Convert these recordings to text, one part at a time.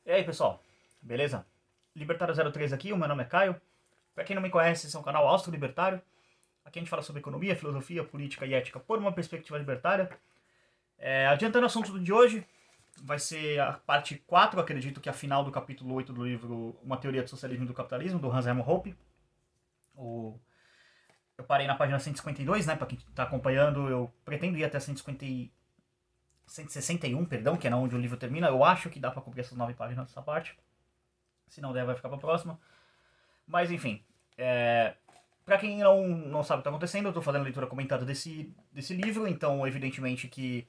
E aí, pessoal, beleza? Libertário 03 aqui, o meu nome é Caio. Pra quem não me conhece, esse é um canal austro-libertário. Aqui a gente fala sobre economia, filosofia, política e ética por uma perspectiva libertária. Adiantando o assunto de hoje, vai ser a parte 4, acredito que é a final do capítulo 8 do livro Uma Teoria do Socialismo e do Capitalismo, do Hans Hermann Hoppe. Eu parei na página 152, né, pra quem tá acompanhando, eu pretendo ir até 161, perdão, que é onde o livro termina. Eu acho que dá pra cumprir essas 9 páginas dessa parte. Se não der, vai ficar pra próxima. Mas enfim, para quem não sabe o que está acontecendo, eu estou fazendo a leitura comentada desse livro, então evidentemente que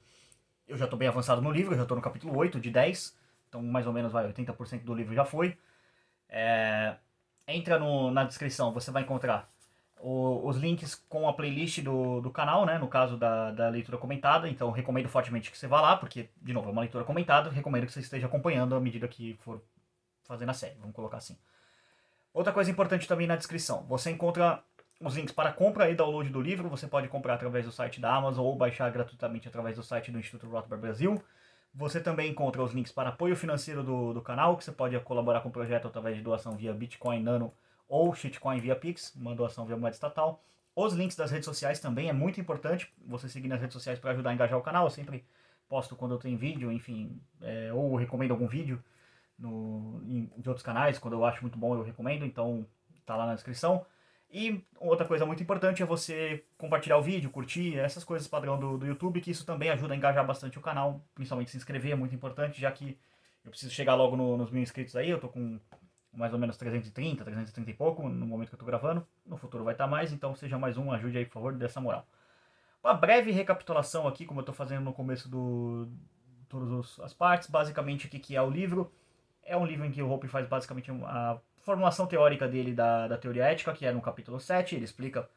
eu já estou bem avançado no livro, eu já estou no capítulo 8 de 10, então mais ou menos 80% do livro já foi. Entra na descrição, você vai encontrar os links com a playlist do canal, né, no caso da leitura comentada, então recomendo fortemente que você vá lá, porque, de novo, é uma leitura comentada, recomendo que você esteja acompanhando à medida que for fazendo a série, vamos colocar assim. Outra coisa importante também na descrição, você encontra os links para compra e download do livro, você pode comprar através do site da Amazon ou baixar gratuitamente através do site do Instituto Rothbard Brasil. Você também encontra os links para apoio financeiro do canal, que você pode colaborar com o projeto através de doação via Bitcoin, Nano ou Shitcoin via Pix, uma doação via moeda estatal. Os links das redes sociais também é muito importante você seguir nas redes sociais para ajudar a engajar o canal. Eu sempre posto quando eu tenho vídeo, enfim, ou recomendo algum vídeo de outros canais, quando eu acho muito bom eu recomendo, então tá lá na descrição. E outra coisa muito importante é você compartilhar o vídeo, curtir, essas coisas padrão do YouTube, que isso também ajuda a engajar bastante o canal, principalmente se inscrever, é muito importante, já que eu preciso chegar logo nos 1000 inscritos aí, eu tô com mais ou menos 330, 330 e pouco no momento que eu tô gravando, no futuro vai estar mais, então seja mais um, ajude aí por favor, dessa moral. Uma breve recapitulação aqui, como eu tô fazendo no começo todas as partes, basicamente o que é o livro. É um livro em que o Hoppe faz basicamente a formulação teórica dele da teoria ética, que é no capítulo 7. Ele explica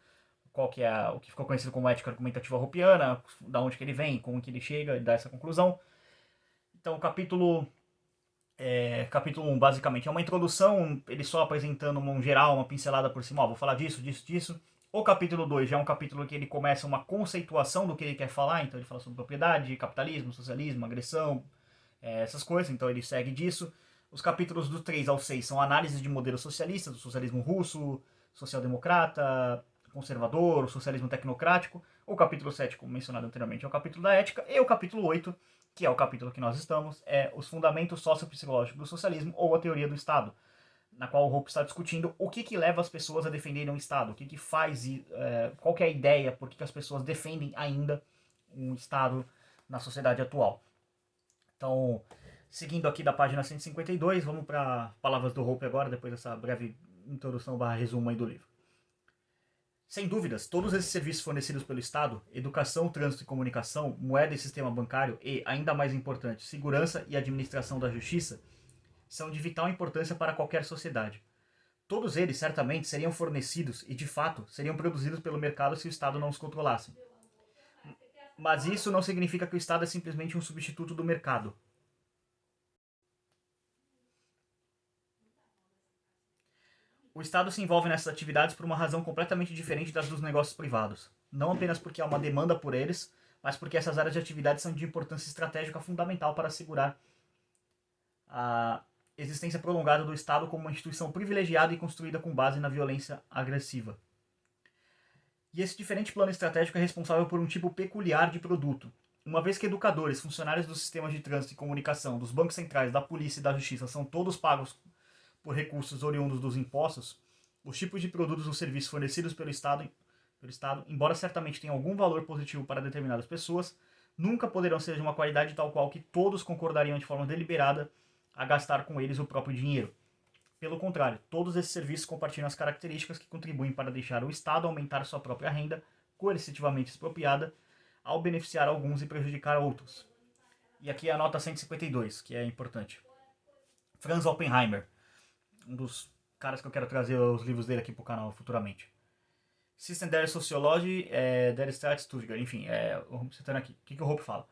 qual que é o que ficou conhecido como ética argumentativa hoppiana, da onde que ele vem, como que ele chega e dá essa conclusão. Então, capítulo 1 basicamente é uma introdução, ele só apresentando um geral, uma pincelada por cima, vou falar disso, disso, disso. O capítulo 2 já é um capítulo que ele começa uma conceituação do que ele quer falar, então ele fala sobre propriedade, capitalismo, socialismo, agressão, essas coisas, então ele segue disso. Os capítulos do 3 ao 6 são análises de modelos socialistas, do socialismo russo, social-democrata, conservador, o socialismo tecnocrático. O capítulo 7, como mencionado anteriormente, é o capítulo da ética. E o capítulo 8, que é o capítulo que nós estamos, é os fundamentos sociopsicológicos do socialismo ou a teoria do Estado, na qual o Hoppe está discutindo o que leva as pessoas a defenderem o Estado, o que faz, qual que é a ideia, por que as pessoas defendem ainda um Estado na sociedade atual. Então, seguindo aqui da página 152, vamos para palavras do Hoppe agora, depois dessa breve introdução barra resumo aí do livro. Sem dúvidas, todos esses serviços fornecidos pelo Estado, educação, trânsito e comunicação, moeda e sistema bancário e, ainda mais importante, segurança e administração da justiça, são de vital importância para qualquer sociedade. Todos eles, certamente, seriam fornecidos e, de fato, seriam produzidos pelo mercado se o Estado não os controlasse. Mas isso não significa que o Estado é simplesmente um substituto do mercado. O Estado se envolve nessas atividades por uma razão completamente diferente das dos negócios privados. Não apenas porque há uma demanda por eles, mas porque essas áreas de atividade são de importância estratégica fundamental para assegurar a existência prolongada do Estado como uma instituição privilegiada e construída com base na violência agressiva. E esse diferente plano estratégico é responsável por um tipo peculiar de produto. Uma vez que educadores, funcionários dos sistemas de trânsito e comunicação, dos bancos centrais, da polícia e da justiça são todos pagos por recursos oriundos dos impostos, os tipos de produtos ou serviços fornecidos pelo Estado, embora certamente tenham algum valor positivo para determinadas pessoas, nunca poderão ser de uma qualidade tal qual que todos concordariam de forma deliberada a gastar com eles o próprio dinheiro. Pelo contrário, todos esses serviços compartilham as características que contribuem para deixar o Estado aumentar sua própria renda, coercitivamente expropriada, ao beneficiar alguns e prejudicar outros. E aqui a nota 152, que é importante. Franz Oppenheimer, um dos caras que eu quero trazer os livros dele aqui pro canal futuramente. System der Sociology, der Staatsstudiger, enfim, citando aqui. O que o Hoppe fala?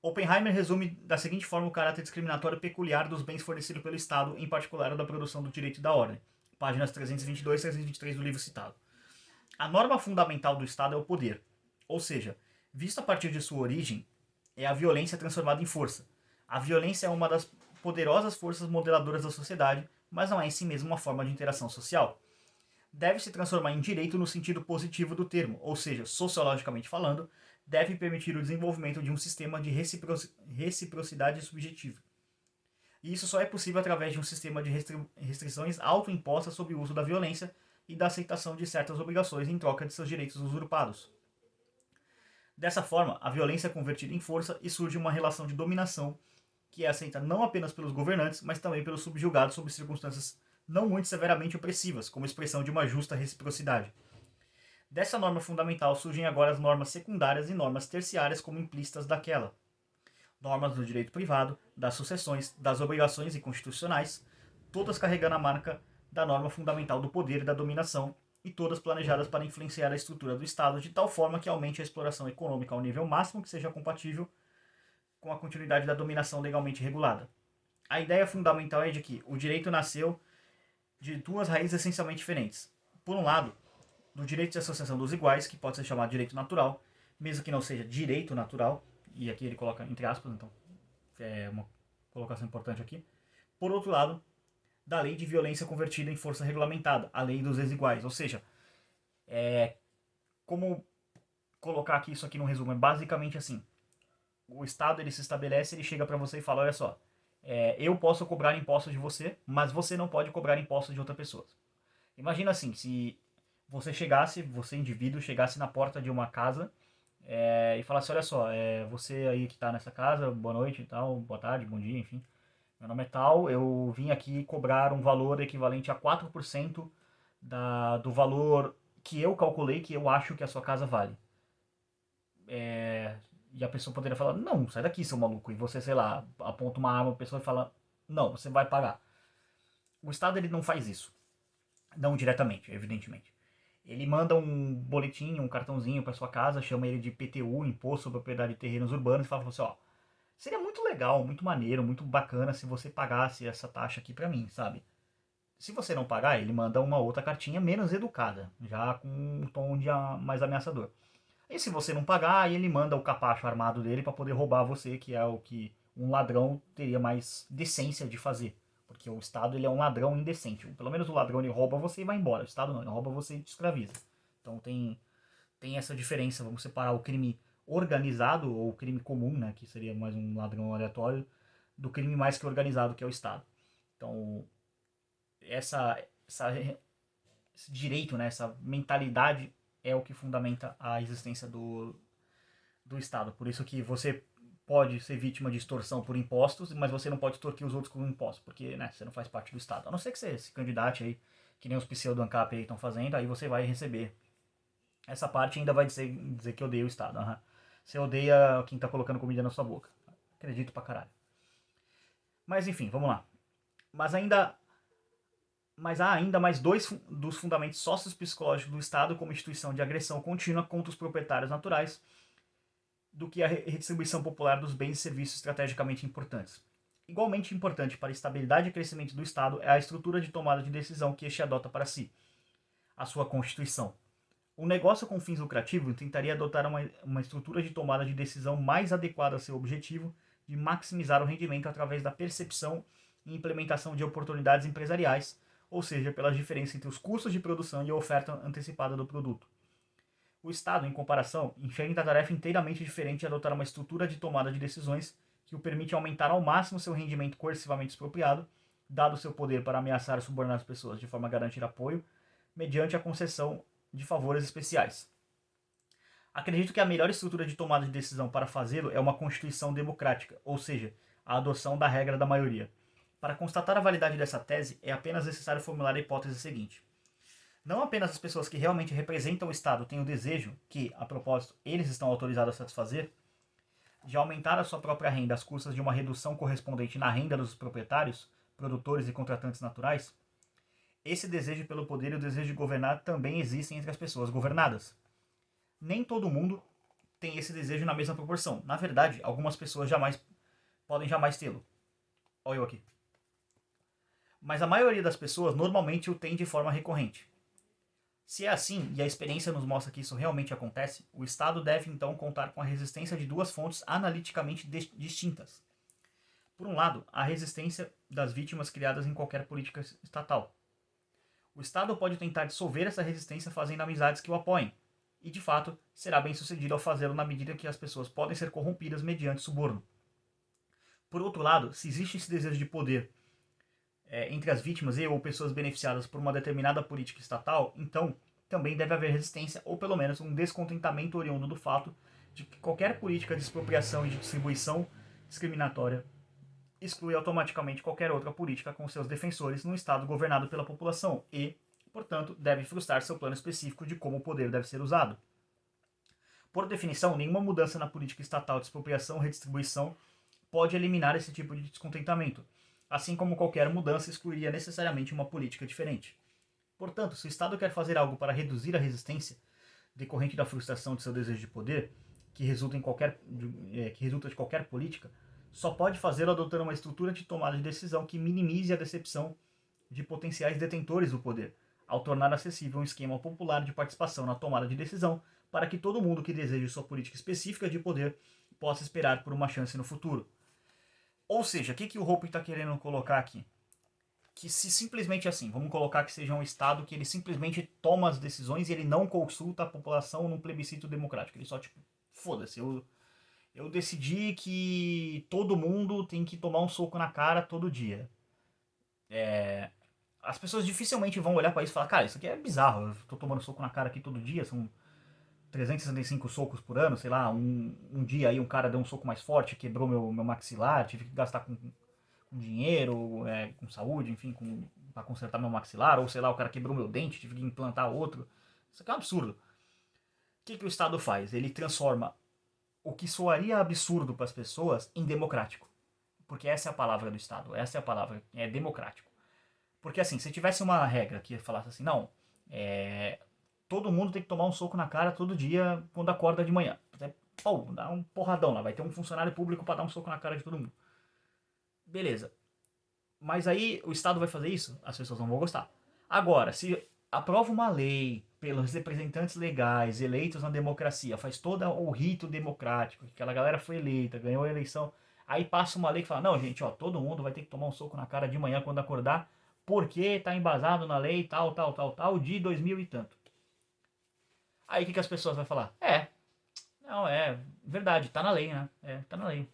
Oppenheimer resume da seguinte forma o caráter discriminatório peculiar dos bens fornecidos pelo Estado, em particular o da produção do direito e da ordem. Páginas 322 e 323 do livro citado. A norma fundamental do Estado é o poder, ou seja, visto a partir de sua origem, é a violência transformada em força. A violência é uma das poderosas forças modeladoras da sociedade, mas não é em si mesmo uma forma de interação social. Deve se transformar em direito no sentido positivo do termo, ou seja, sociologicamente falando, deve permitir o desenvolvimento de um sistema de reciprocidade subjetiva. E isso só é possível através de um sistema de restrições autoimpostas sobre o uso da violência e da aceitação de certas obrigações em troca de seus direitos usurpados. Dessa forma, a violência é convertida em força e surge uma relação de dominação que é aceita não apenas pelos governantes, mas também pelos subjugados sob circunstâncias não muito severamente opressivas, como expressão de uma justa reciprocidade. Dessa norma fundamental surgem agora as normas secundárias e normas terciárias como implícitas daquela. Normas do direito privado, das sucessões, das obrigações e constitucionais, todas carregando a marca da norma fundamental do poder e da dominação, e todas planejadas para influenciar a estrutura do Estado de tal forma que aumente a exploração econômica ao nível máximo que seja compatível com a continuidade da dominação legalmente regulada. A ideia fundamental é de que o direito nasceu de duas raízes essencialmente diferentes. Por um lado, do direito de associação dos iguais, que pode ser chamado de direito natural, mesmo que não seja direito natural, e aqui ele coloca entre aspas, então é uma colocação importante aqui. Por outro lado, da lei de violência convertida em força regulamentada, a lei dos desiguais, ou seja, como colocar aqui isso aqui no resumo, é basicamente assim: o Estado ele se estabelece, ele chega para você e fala, olha só, eu posso cobrar impostos de você, mas você não pode cobrar impostos de outra pessoa. Imagina assim, se você indivíduo, chegasse na porta de uma casa e falasse, olha só, você aí que está nessa casa, boa noite e tal, boa tarde, bom dia, enfim, meu nome é tal, eu vim aqui cobrar um valor equivalente a 4% do valor que eu calculei que eu acho que a sua casa vale. E a pessoa poderia falar, não, sai daqui, seu maluco. E você, sei lá, aponta uma arma pra pessoa e fala, não, você vai pagar. O Estado ele não faz isso. Não diretamente, evidentemente. Ele manda um boletim, um cartãozinho para sua casa, chama ele de IPTU, Imposto sobre Propriedade de Terrenos Urbanos, e fala assim, ó, seria muito legal, muito maneiro, muito bacana se você pagasse essa taxa aqui pra mim, sabe? Se você não pagar, ele manda uma outra cartinha menos educada, já com um tom de mais ameaçador. E se você não pagar, aí ele manda o capacho armado dele para poder roubar você, que é o que um ladrão teria mais decência de fazer. Porque o Estado ele é um ladrão indecente. Pelo menos o ladrão ele rouba você e vai embora. O Estado não, ele rouba você e te escraviza. Então tem essa diferença. Vamos separar o crime organizado ou o crime comum, né, que seria mais um ladrão aleatório, do crime mais que organizado, que é o Estado. Então esse direito, né, essa mentalidade é o que fundamenta a existência do Estado. Por isso que você pode ser vítima de extorsão por impostos, mas você não pode extorquir os outros com impostos, porque né, você não faz parte do Estado. A não ser que você se candidate aí, que nem os pseudo-ANCAP aí estão fazendo, aí você vai receber essa parte e ainda vai dizer que odeia o Estado. Uhum. Você odeia quem tá colocando comida na sua boca. Acredito pra caralho. Mas enfim, vamos lá. Mas há ainda mais dois dos fundamentos sociopsicológicos do Estado como instituição de agressão contínua contra os proprietários naturais do que a redistribuição popular dos bens e serviços estrategicamente importantes. Igualmente importante para a estabilidade e crescimento do Estado é a estrutura de tomada de decisão que este adota para si, a sua Constituição. Um negócio com fins lucrativos tentaria adotar uma estrutura de tomada de decisão mais adequada a seu objetivo de maximizar o rendimento através da percepção e implementação de oportunidades empresariais, ou seja, pelas diferenças entre os custos de produção e a oferta antecipada do produto. O Estado, em comparação, enfrenta a tarefa inteiramente diferente de adotar uma estrutura de tomada de decisões que o permite aumentar ao máximo seu rendimento coercivamente expropriado, dado seu poder para ameaçar e subornar as pessoas de forma a garantir apoio, mediante a concessão de favores especiais. Acredito que a melhor estrutura de tomada de decisão para fazê-lo é uma constituição democrática, ou seja, a adoção da regra da maioria. Para constatar a validade dessa tese, é apenas necessário formular a hipótese seguinte. Não apenas as pessoas que realmente representam o Estado têm o desejo, que, a propósito, eles estão autorizados a satisfazer, de aumentar a sua própria renda às custas de uma redução correspondente na renda dos proprietários, produtores e contratantes naturais, esse desejo pelo poder e o desejo de governar também existem entre as pessoas governadas. Nem todo mundo tem esse desejo na mesma proporção. Na verdade, algumas pessoas podem jamais tê-lo. Olha eu aqui. Mas a maioria das pessoas normalmente o tem de forma recorrente. Se é assim, e a experiência nos mostra que isso realmente acontece, o Estado deve então contar com a resistência de duas fontes analiticamente distintas. Por um lado, a resistência das vítimas criadas em qualquer política estatal. O Estado pode tentar dissolver essa resistência fazendo amizades que o apoiem, e de fato será bem sucedido ao fazê-lo na medida que as pessoas podem ser corrompidas mediante suborno. Por outro lado, se existe esse desejo de poder entre as vítimas e ou pessoas beneficiadas por uma determinada política estatal, então também deve haver resistência ou pelo menos um descontentamento oriundo do fato de que qualquer política de expropriação e de distribuição discriminatória exclui automaticamente qualquer outra política com seus defensores num Estado governado pela população e, portanto, deve frustrar seu plano específico de como o poder deve ser usado. Por definição, nenhuma mudança na política estatal de expropriação ou redistribuição pode eliminar esse tipo de descontentamento, assim como qualquer mudança excluiria necessariamente uma política diferente. Portanto, se o Estado quer fazer algo para reduzir a resistência decorrente da frustração de seu desejo de poder, que resulta de qualquer política, só pode fazê-lo adotando uma estrutura de tomada de decisão que minimize a decepção de potenciais detentores do poder, ao tornar acessível um esquema popular de participação na tomada de decisão para que todo mundo que deseje sua política específica de poder possa esperar por uma chance no futuro. Ou seja, o que o Hope está querendo colocar aqui? Que se simplesmente assim, vamos colocar que seja um Estado que ele simplesmente toma as decisões e ele não consulta a população num plebiscito democrático. Ele só, tipo, foda-se, eu decidi que todo mundo tem que tomar um soco na cara todo dia. As pessoas dificilmente vão olhar para isso e falar, cara, isso aqui é bizarro, eu tô tomando soco na cara aqui todo dia, são 365 socos por ano, sei lá, um dia aí um cara deu um soco mais forte, quebrou meu maxilar, tive que gastar com dinheiro, com saúde, enfim, pra consertar meu maxilar, ou sei lá, o cara quebrou meu dente, tive que implantar outro. Isso aqui é um absurdo. O que o Estado faz? Ele transforma o que soaria absurdo para as pessoas em democrático. Porque essa é a palavra do Estado, essa é a palavra, é democrático. Porque assim, se tivesse uma regra que falasse assim, não, todo mundo tem que tomar um soco na cara todo dia quando acorda de manhã. Pô, dá um porradão lá, vai ter um funcionário público para dar um soco na cara de todo mundo. Beleza. Mas aí o Estado vai fazer isso? As pessoas não vão gostar. Agora, se aprova uma lei pelos representantes legais eleitos na democracia, faz todo o rito democrático, aquela galera foi eleita, ganhou a eleição, aí passa uma lei que fala, não, gente, ó, todo mundo vai ter que tomar um soco na cara de manhã quando acordar, porque tá embasado na lei tal, de 2000 e tanto. Aí o que as pessoas vão falar? Não, é verdade, tá na lei, né? Tá na lei.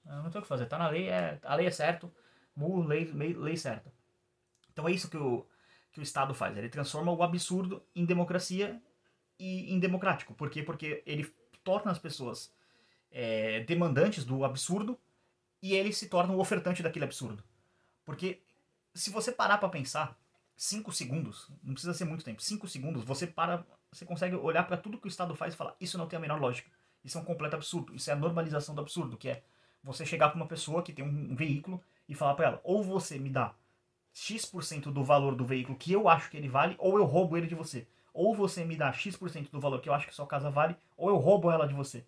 Não tem o que fazer, tá na lei, a lei é certo, lei certa. Então é isso que o Estado faz. Ele transforma o absurdo em democracia e em democrático. Por quê? Porque ele torna as pessoas demandantes do absurdo e ele se torna o ofertante daquele absurdo. Porque se você parar para pensar, 5 segundos, não precisa ser muito tempo, 5 segundos, você consegue olhar para tudo que o Estado faz e falar, isso não tem a menor lógica. Isso é um completo absurdo. Isso é a normalização do absurdo, que é você chegar para uma pessoa que tem um veículo e falar para ela, ou você me dá X% do valor do veículo que eu acho que ele vale, ou eu roubo ele de você. Ou você me dá X% do valor que eu acho que sua casa vale, ou eu roubo ela de você.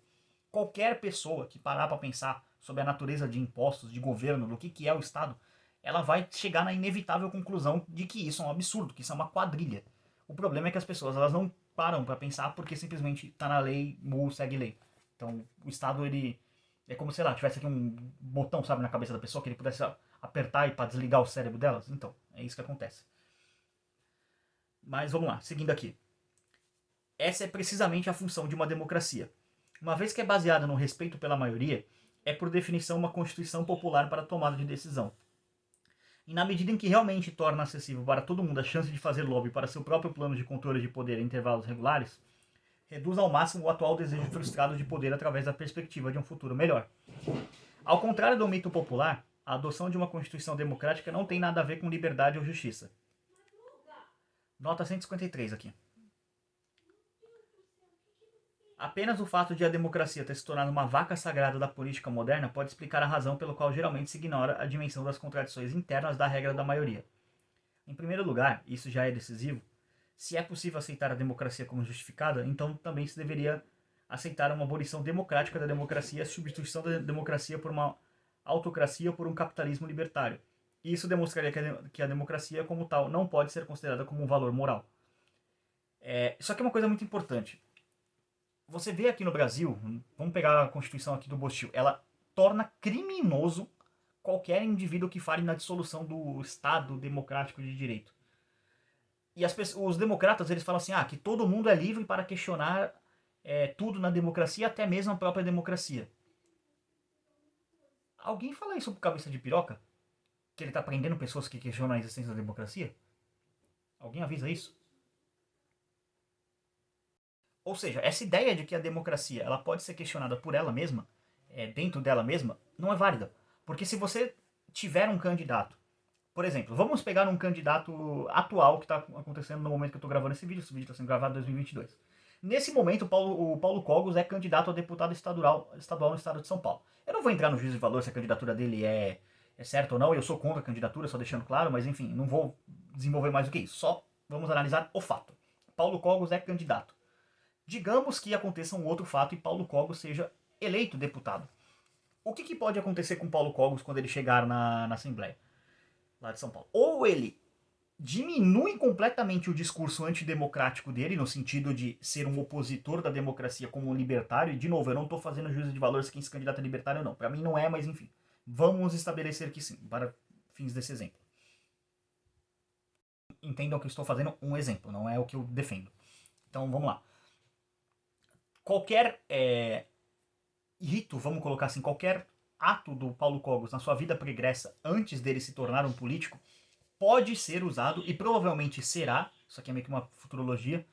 Qualquer pessoa que parar para pensar sobre a natureza de impostos, de governo, do que é o Estado, ela vai chegar na inevitável conclusão de que isso é um absurdo, que isso é uma quadrilha. O problema é que as pessoas elas não param para pensar porque simplesmente está na lei, segue lei. Então o Estado ele é como, sei lá, tivesse aqui um botão, sabe, na cabeça da pessoa que ele pudesse apertar e para desligar o cérebro delas. Então, é isso que acontece. Mas vamos lá, seguindo aqui. Essa é precisamente a função de uma democracia. Uma vez que é baseada no respeito pela maioria, é por definição uma constituição popular para a tomada de decisão. E na medida em que realmente torna acessível para todo mundo a chance de fazer lobby para seu próprio plano de controle de poder em intervalos regulares, reduz ao máximo o atual desejo frustrado de poder através da perspectiva de um futuro melhor. Ao contrário do mito popular, a adoção de uma constituição democrática não tem nada a ver com liberdade ou justiça. Nota 153 aqui. Apenas o fato de a democracia ter se tornado uma vaca sagrada da política moderna pode explicar a razão pela qual geralmente se ignora a dimensão das contradições internas da regra da maioria. Em primeiro lugar, isso já é decisivo, se é possível aceitar a democracia como justificada, então também se deveria aceitar uma abolição democrática da democracia e a substituição da democracia por uma autocracia ou por um capitalismo libertário. E isso demonstraria que a democracia, como tal, não pode ser considerada como um valor moral. Isso aqui é uma coisa muito importante. Você vê aqui no Brasil, vamos pegar a Constituição aqui do Bostil, ela torna criminoso qualquer indivíduo que fale na dissolução do Estado democrático de direito. E os democratas, eles falam assim, que todo mundo é livre para questionar tudo na democracia, até mesmo a própria democracia. Alguém fala isso por cabeça de piroca? Que ele tá prendendo pessoas que questionam a existência da democracia? Alguém avisa isso? Ou seja, essa ideia de que a democracia ela pode ser questionada por ela mesma, dentro dela mesma, não é válida. Porque se você tiver um candidato, por exemplo, vamos pegar um candidato atual que está acontecendo no momento que eu estou gravando esse vídeo está sendo gravado em 2022. Nesse momento, o Paulo Cogos é candidato a deputado estadual no estado de São Paulo. Eu não vou entrar no juízo de valor se a candidatura dele é certa ou não, eu sou contra a candidatura, só deixando claro, mas enfim, não vou desenvolver mais do que isso. Só vamos analisar o fato. Paulo Cogos é candidato. Digamos que aconteça um outro fato e Paulo Cogos seja eleito deputado. O que pode acontecer com Paulo Cogos quando ele chegar na Assembleia lá de São Paulo? Ou ele diminui completamente o discurso antidemocrático dele, no sentido de ser um opositor da democracia como um libertário, e de novo, eu não estou fazendo juízo de valor se quem se candidata a libertário ou não. Para mim não é, mas enfim. Vamos estabelecer que sim, para fins desse exemplo. Entendam que eu estou fazendo um exemplo, não é o que eu defendo. Então vamos lá. Qualquer rito, vamos colocar assim, qualquer ato do Paulo Cogos na sua vida pregressa, antes dele se tornar um político, pode ser usado, e provavelmente será, isso aqui é meio que uma futurologia,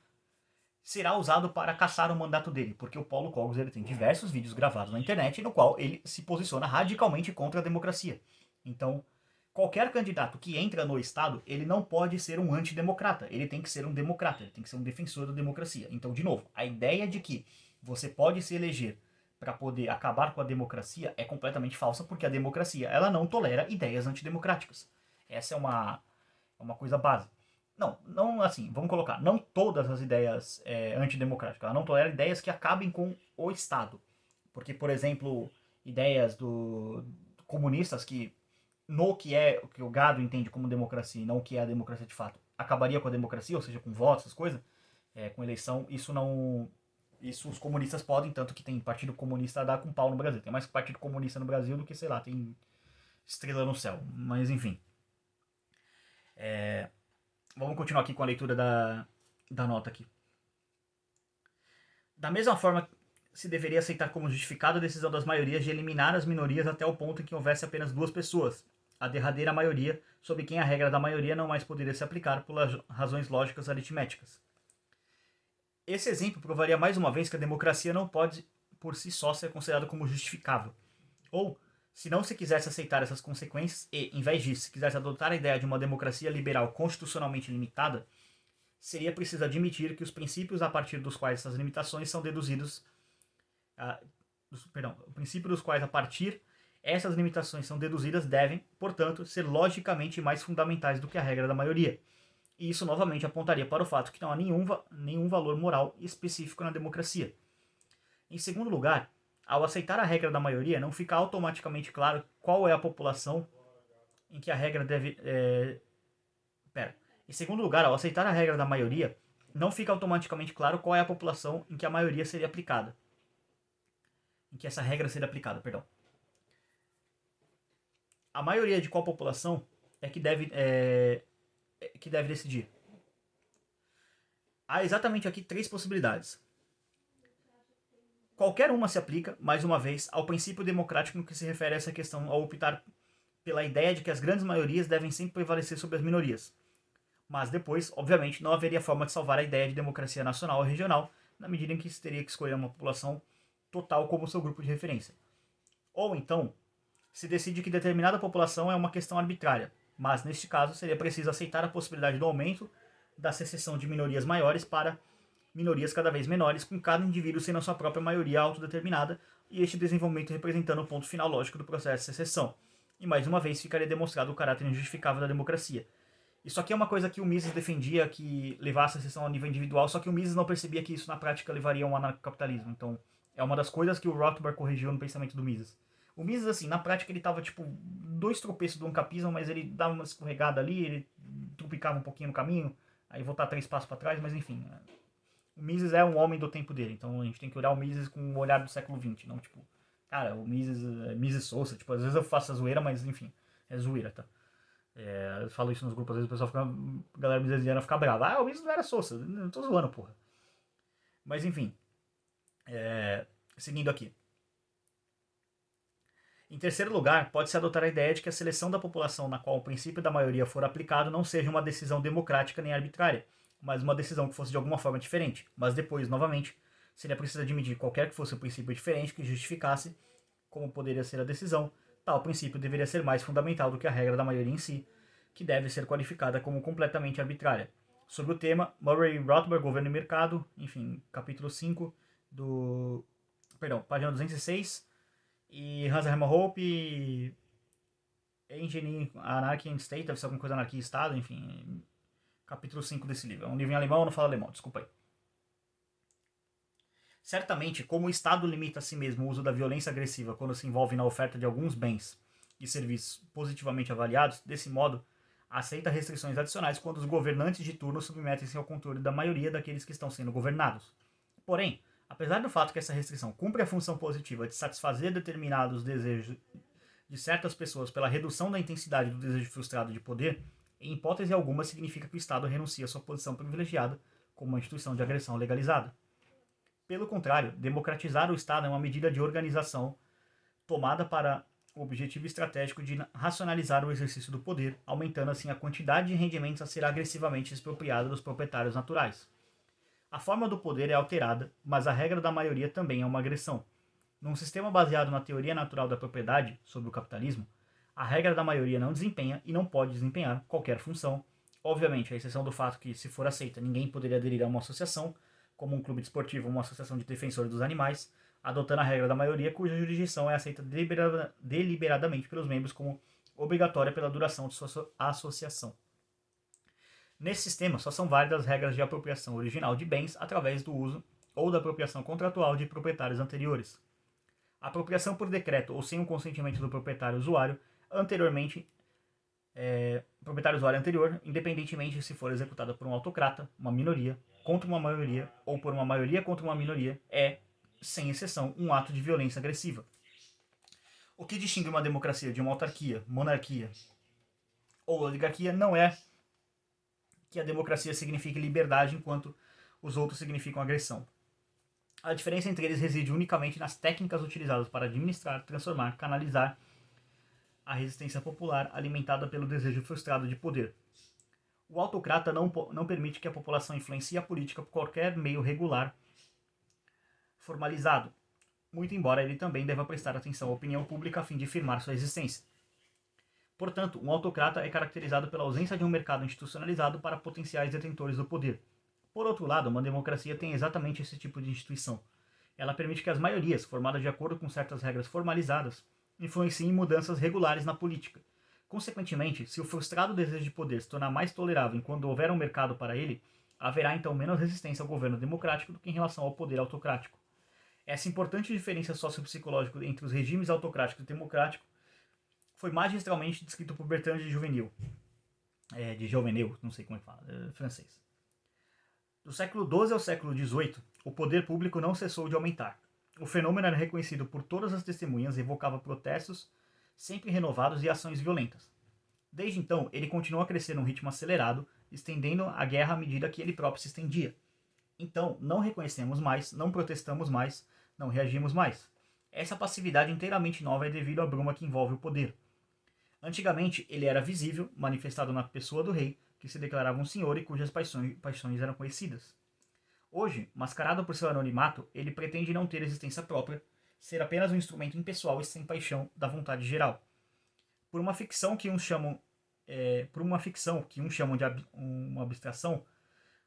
será usado para caçar o mandato dele, porque o Paulo Cogos ele tem diversos vídeos gravados na internet no qual ele se posiciona radicalmente contra a democracia. Então, qualquer candidato que entra no Estado, ele não pode ser um antidemocrata, ele tem que ser um democrata, ele tem que ser um defensor da democracia. Então, de novo, a ideia de que você pode se eleger para poder acabar com a democracia é completamente falsa, porque a democracia ela não tolera ideias antidemocráticas. Essa é uma coisa básica. Não assim, vamos colocar, não todas as ideias antidemocráticas. Ela não tolera ideias que acabem com o Estado. Porque, por exemplo, ideias do comunistas que no que é o que o gado entende como democracia e não o que é a democracia de fato, acabaria com a democracia, ou seja, com votos, essas coisas, com eleição, isso não. Isso os comunistas podem, tanto que tem partido comunista a dar com pau no Brasil. Tem mais partido comunista no Brasil do que, sei lá, tem estrela no céu. Mas enfim. Vamos continuar aqui com a leitura da nota aqui. Da mesma forma, se deveria aceitar como justificada a decisão das maiorias de eliminar as minorias até o ponto em que houvesse apenas duas pessoas, a derradeira maioria, sobre quem a regra da maioria não mais poderia se aplicar por razões lógicas aritméticas. Esse exemplo provaria mais uma vez que a democracia não pode, por si só, ser considerada como justificável. Ou, se não se quisesse aceitar essas consequências e, em vez disso, se quisesse adotar a ideia de uma democracia liberal constitucionalmente limitada, seria preciso admitir que os princípios a partir dos quais essas limitações são deduzidos, o princípio dos quais a partir essas limitações são deduzidas devem, portanto, ser logicamente mais fundamentais do que a regra da maioria. E isso novamente apontaria para o fato que não há nenhum valor moral específico na democracia. Em segundo lugar, ao aceitar a regra da maioria, não fica automaticamente claro qual é a população em que a regra deve. Em segundo lugar, ao aceitar a regra da maioria, não fica automaticamente claro qual é a população em que a maioria seria aplicada. Em que essa regra seria aplicada, perdão. A maioria de qual população é que deve decidir? Há exatamente aqui três possibilidades. Qualquer uma se aplica, mais uma vez, ao princípio democrático no que se refere a essa questão, ao optar pela ideia de que as grandes maiorias devem sempre prevalecer sobre as minorias. Mas depois, obviamente, não haveria forma de salvar a ideia de democracia nacional ou regional, na medida em que se teria que escolher uma população total como seu grupo de referência. Ou então, se decide que determinada população é uma questão arbitrária, mas neste caso seria preciso aceitar a possibilidade do aumento da secessão de minorias maiores para minorias cada vez menores, com cada indivíduo sendo a sua própria maioria autodeterminada, e este desenvolvimento representando o ponto final lógico do processo de secessão. E mais uma vez ficaria demonstrado o caráter injustificável da democracia. Isso aqui é uma coisa que o Mises defendia, que levasse a secessão ao nível individual, só que o Mises não percebia que isso na prática levaria a um anarcocapitalismo. Então, é uma das coisas que o Rothbard corrigiu no pensamento do Mises. O Mises, assim, na prática ele tava, tipo, 2 tropeços do ancapismo, mas ele dava uma escorregada ali, ele trupicava um pouquinho no caminho, aí voltar 3 passos para trás, mas enfim. O Mises é um homem do tempo dele, então a gente tem que olhar o Mises com o olhar do século XX, não, tipo, Cara, o Mises Souza, tipo, às vezes eu faço a zoeira, mas enfim, é zoeira, tá? Eu falo isso nos grupos, às vezes o pessoal fica, a galera misesiana fica brava. Ah, o Mises não era Souza, não tô zoando, porra. Mas enfim, seguindo aqui. Em terceiro lugar, pode-se adotar a ideia de que a seleção da população na qual o princípio da maioria for aplicado não seja uma decisão democrática nem arbitrária, mas uma decisão que fosse de alguma forma diferente. Mas depois, novamente, seria preciso admitir qualquer que fosse o princípio diferente que justificasse como poderia ser a decisão. Tal princípio deveria ser mais fundamental do que a regra da maioria em si, que deve ser qualificada como completamente arbitrária. Sobre o tema, Murray Rothbard, Governo e Mercado, enfim, capítulo 5 do... Perdão, página 206, e Hans Hermann Hoppe, Engineering, Anarchy and State, deve ser alguma coisa Anarquia e Estado, enfim, capítulo 5 desse livro. É um livro em alemão, eu não falo alemão, desculpa aí. Certamente, como o Estado limita a si mesmo o uso da violência agressiva quando se envolve na oferta de alguns bens e serviços positivamente avaliados, desse modo, aceita restrições adicionais quando os governantes de turno submetem-se ao controle da maioria daqueles que estão sendo governados. Porém, apesar do fato que essa restrição cumpre a função positiva de satisfazer determinados desejos de certas pessoas pela redução da intensidade do desejo frustrado de poder, em hipótese alguma significa que o Estado renuncia à sua posição privilegiada como uma instituição de agressão legalizada. Pelo contrário, democratizar o Estado é uma medida de organização tomada para o objetivo estratégico de racionalizar o exercício do poder, aumentando assim a quantidade de rendimentos a ser agressivamente expropriada dos proprietários naturais. A forma do poder é alterada, mas a regra da maioria também é uma agressão. Num sistema baseado na teoria natural da propriedade, sobre o capitalismo, a regra da maioria não desempenha e não pode desempenhar qualquer função. Obviamente, à exceção do fato que, se for aceita, ninguém poderia aderir a uma associação, como um clube desportivo ou uma associação de defensores dos animais, adotando a regra da maioria, cuja jurisdição é aceita deliberadamente pelos membros como obrigatória pela duração de sua associação. Nesse sistema, só são válidas as regras de apropriação original de bens através do uso ou da apropriação contratual de proprietários anteriores. A apropriação por decreto ou sem o consentimento do proprietário usuário proprietário usuário anterior, independentemente se for executada por um autocrata, uma minoria, contra uma maioria ou por uma maioria contra uma minoria, é, sem exceção, um ato de violência agressiva. O que distingue uma democracia de uma autarquia, monarquia ou oligarquia não é que a democracia signifique liberdade enquanto os outros significam agressão. A diferença entre eles reside unicamente nas técnicas utilizadas para administrar, transformar, canalizar a resistência popular alimentada pelo desejo frustrado de poder. O autocrata não permite que a população influencie a política por qualquer meio regular, formalizado, muito embora ele também deva prestar atenção à opinião pública a fim de firmar sua existência. Portanto, um autocrata é caracterizado pela ausência de um mercado institucionalizado para potenciais detentores do poder. Por outro lado, uma democracia tem exatamente esse tipo de instituição. Ela permite que as maiorias, formadas de acordo com certas regras formalizadas, influenciem mudanças regulares na política. Consequentemente, se o frustrado desejo de poder se tornar mais tolerável quando houver um mercado para ele, haverá então menos resistência ao governo democrático do que em relação ao poder autocrático. Essa importante diferença sociopsicológica entre os regimes autocrático e democrático foi magistralmente descrito por Bertrand de Jouvenel, não sei como é que fala, francês. Do século XII ao século XVIII, o poder público não cessou de aumentar. O fenômeno era reconhecido por todas as testemunhas e evocava protestos sempre renovados e ações violentas. Desde então, ele continuou a crescer num ritmo acelerado, estendendo a guerra à medida que ele próprio se estendia. Então, não reconhecemos mais, não protestamos mais, não reagimos mais. Essa passividade inteiramente nova é devido à bruma que envolve o poder. Antigamente, ele era visível, manifestado na pessoa do rei, que se declarava um senhor e cujas paixões eram conhecidas. Hoje, mascarado por seu anonimato, ele pretende não ter existência própria, ser apenas um instrumento impessoal e sem paixão da vontade geral. Por uma ficção que uns chamam de uma abstração,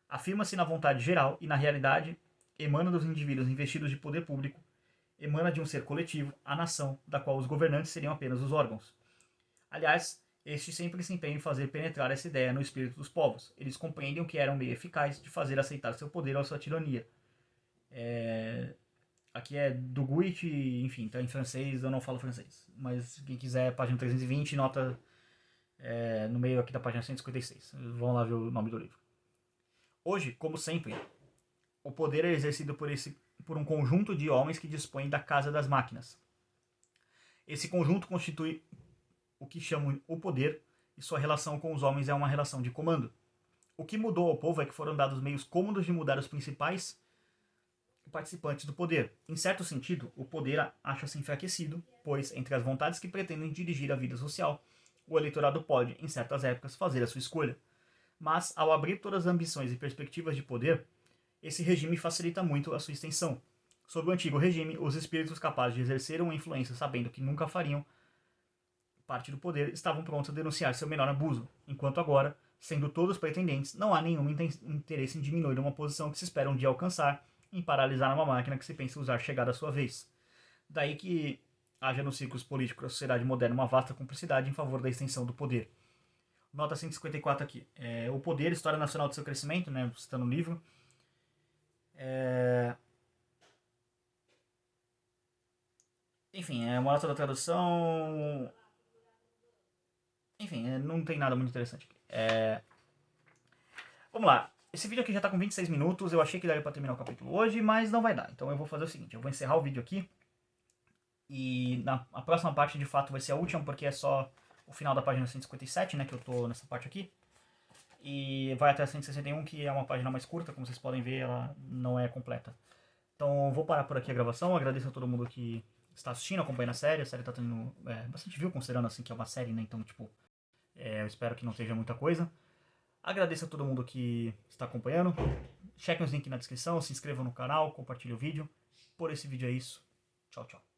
afirma-se na vontade geral e, na realidade, emana dos indivíduos investidos de poder público, emana de um ser coletivo, a nação, da qual os governantes seriam apenas os órgãos. Aliás, este sempre se empenha em fazer penetrar essa ideia no espírito dos povos. Eles compreendem que era um meio eficaz de fazer aceitar seu poder ou sua tirania. Aqui é do Guit, enfim, tá em francês, eu não falo francês. Mas quem quiser, página 320, nota no meio aqui da página 156. Vão lá ver o nome do livro. Hoje, como sempre, o poder é exercido por um conjunto de homens que dispõem da casa das máquinas. Esse conjunto constitui o que chamam o poder, e sua relação com os homens é uma relação de comando. O que mudou ao povo é que foram dados meios cômodos de mudar os principais participantes do poder. Em certo sentido, o poder acha-se enfraquecido, pois, entre as vontades que pretendem dirigir a vida social, o eleitorado pode, em certas épocas, fazer a sua escolha. Mas, ao abrir todas as ambições e perspectivas de poder, esse regime facilita muito a sua extensão. Sob o antigo regime, os espíritos capazes de exercer uma influência sabendo que nunca fariam parte do poder estavam prontos a denunciar seu menor abuso, enquanto agora, sendo todos pretendentes, não há nenhum interesse em diminuir uma posição que se espera um dia alcançar, em paralisar uma máquina que se pensa usar chegada a sua vez. Daí que haja nos ciclos políticos da sociedade moderna uma vasta cumplicidade em favor da extensão do poder. Nota 154 aqui. O poder, história nacional do seu crescimento, né, citando o livro. Enfim, é uma nota da tradução. Enfim, não tem nada muito interessante aqui. Vamos lá. Esse vídeo aqui já tá com 26 minutos. Eu achei que daria pra terminar o capítulo hoje, mas não vai dar. Então eu vou fazer o seguinte: eu vou encerrar o vídeo aqui. E a próxima parte de fato vai ser a última, porque é só o final da página 157, né? Que eu tô nessa parte aqui. E vai até a 161, que é uma página mais curta, como vocês podem ver, ela não é completa. Então vou parar por aqui a gravação. Agradeço a todo mundo que está assistindo, acompanhando a série. A série tá tendo bastante view, considerando assim que é uma série, né? Então, tipo, eu espero que não seja muita coisa. Agradeço a todo mundo que está acompanhando. Chequem os links na descrição, se inscrevam no canal, compartilhem o vídeo. Por esse vídeo é isso. Tchau, tchau.